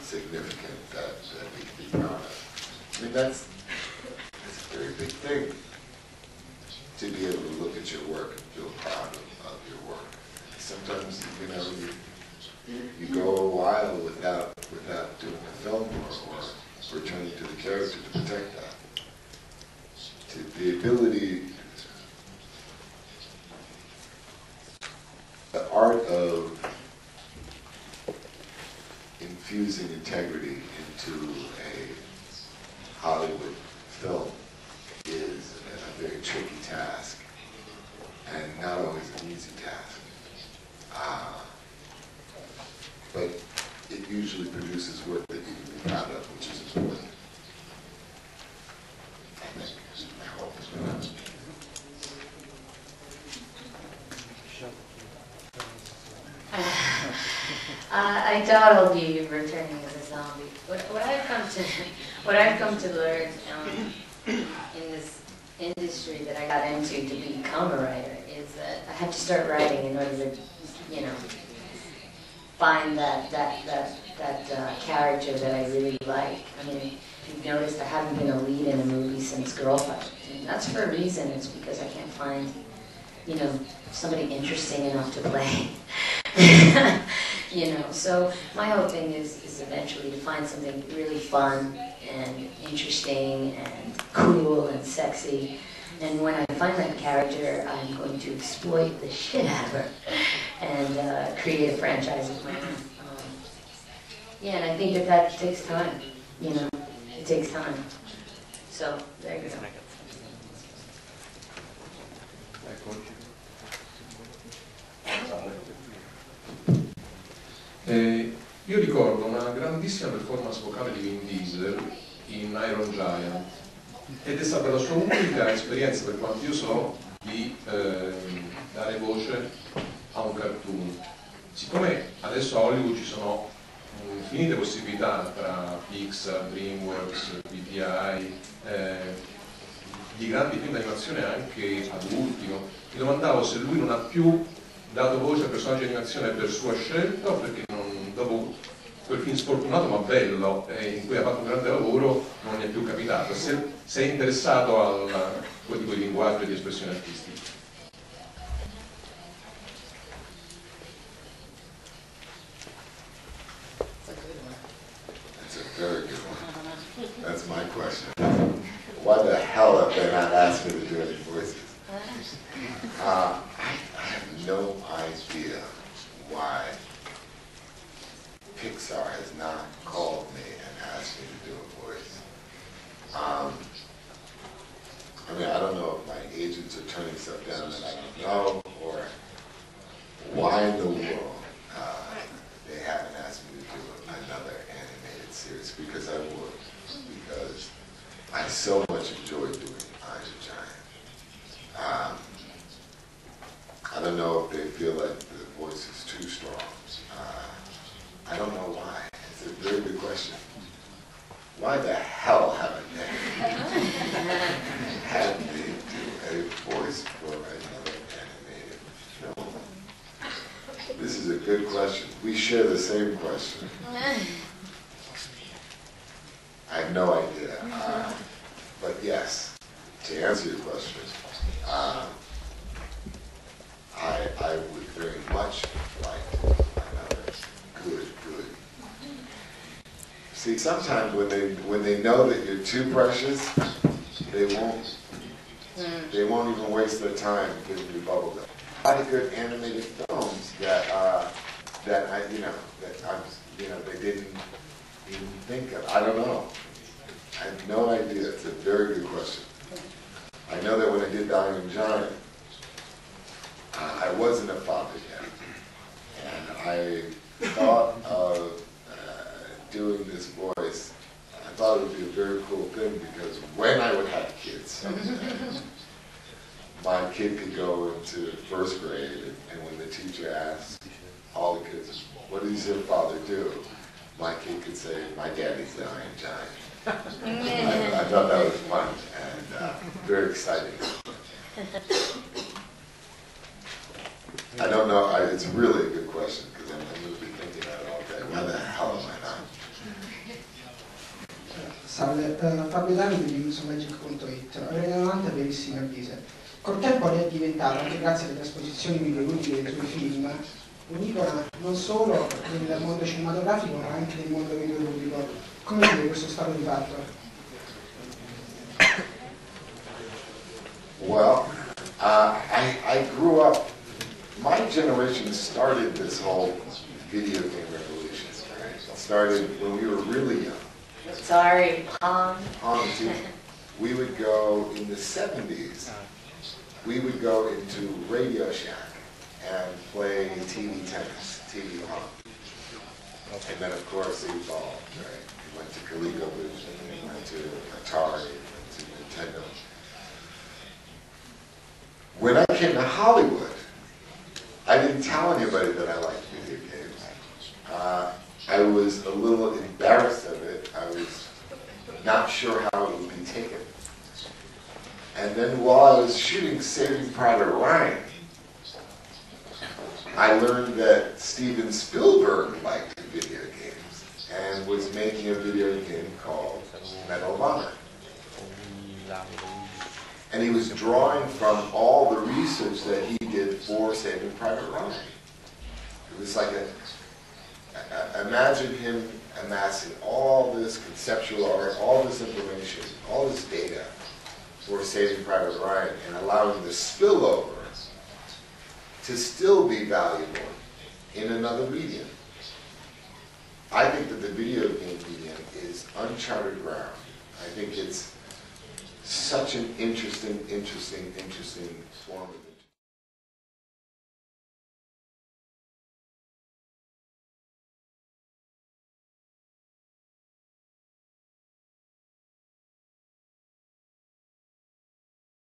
significant that we can be proud of. I mean, that's a very big thing, to be able to look at your work and feel proud of your work. Sometimes, you know, you go a while without doing a film or returning to the character to protect that. The ability, the art of infusing integrity into a Hollywood film is a very tricky task, and not always an easy task. But it usually produces work that you can be proud of, which is important. I think. I hope. I doubt I'll be returning as a zombie. What I've come to learn in this industry that I got into to become a writer is that I have to start writing in order to, you know, find that character that I really like. I mean, if you've noticed, I haven't been a lead in a movie since Girlfight. And that's for a reason. It's because I can't find, you know, somebody interesting enough to play. You know, so my whole thing is eventually to find something really fun and interesting and cool and sexy. And when I find that character, I'm going to exploit the shit out of her and create a franchise of my own. Yeah, and I think that takes time. You know, it takes time. So there you go. Io ricordo una grandissima performance vocale di Vin Diesel in Iron Giant ed è stata la sua unica esperienza, per quanto io so, di dare voce a un cartoon. Siccome adesso a Hollywood ci sono infinite possibilità tra Pixar, DreamWorks, PTI, di grandi film d'animazione anche adulti, no? Mi domandavo se lui non ha più dato voce a personaggi di animazione per sua scelta o perché dopo quel film sfortunato ma bello in cui ha fatto un grande lavoro non gli è più capitato. Se è interessato a quel tipo di linguaggio e di espressione artistica. That's a very good one. That's my question. Why the hell have they not asked me to do any voices? I have no idea why Pixar has not called me and asked me to do a voice. I mean, I don't know if my agents are turning stuff down that I don't know, or why in the world they haven't asked me to do another animated series, because I would, because I so much enjoy doing Iron Giant. I don't know if they feel like the voice is too strong. I don't know why. It's a very good question. Why the hell haven't they had me do a voice for another animated film? This is a good question. We share the same question. I have no idea. But yes, to answer your question, I would very much like another good. See, sometimes when they know that you're too precious, they won't even waste their time giving you bubblegum. A lot of good animated films that they didn't even think of. I don't know. I have no idea. It's a very good question. I know that when I did the Iron Giant, I wasn't a father yet, and I thought of doing this voice. I thought it would be a very cool thing because when I would have kids someday, my kid could go into first grade, and when the teacher asked all the kids, "What does your father do?" my kid could say, "My daddy's the Iron Giant." I thought that was fun and very exciting. I don't know. It's really a good question because I'm going to be thinking about it all day. Why the hell am I not? Salve, Fabio Dani di Magic.it. Avrei davanti a verissimi avvisi. Col tempo lei è diventata, anche grazie alle trasposizioni videoludiche dei suoi film, un'icona non solo nel mondo cinematografico ma anche nel mondo videoludico. Come vede questo stato di fatto? Well, I grew up, my generation started this whole video game revolution. Right? It started when we were really young. Sorry, On to, we would go in the 70s, we would go into Radio Shack and play TV tennis, TV pong. And then of course it evolved, right? We went to ColecoVision, we went to Atari, we went to Nintendo. When I came to Hollywood, I didn't tell anybody that I liked video games. I was a little embarrassed of it. I was not sure how it would be taken. And then while I was shooting Saving Private Ryan, I learned that Steven Spielberg liked video games and was making a video game called Medal of Honor. And he was drawing from all the research that he did for Saving Private Ryan. It was like imagine him amassing all this conceptual art, all this information, all this data for Saving Private Ryan and allowing the spillover to still be valuable in another medium. I think that the video game medium is uncharted ground. I think it's such an interesting form of it.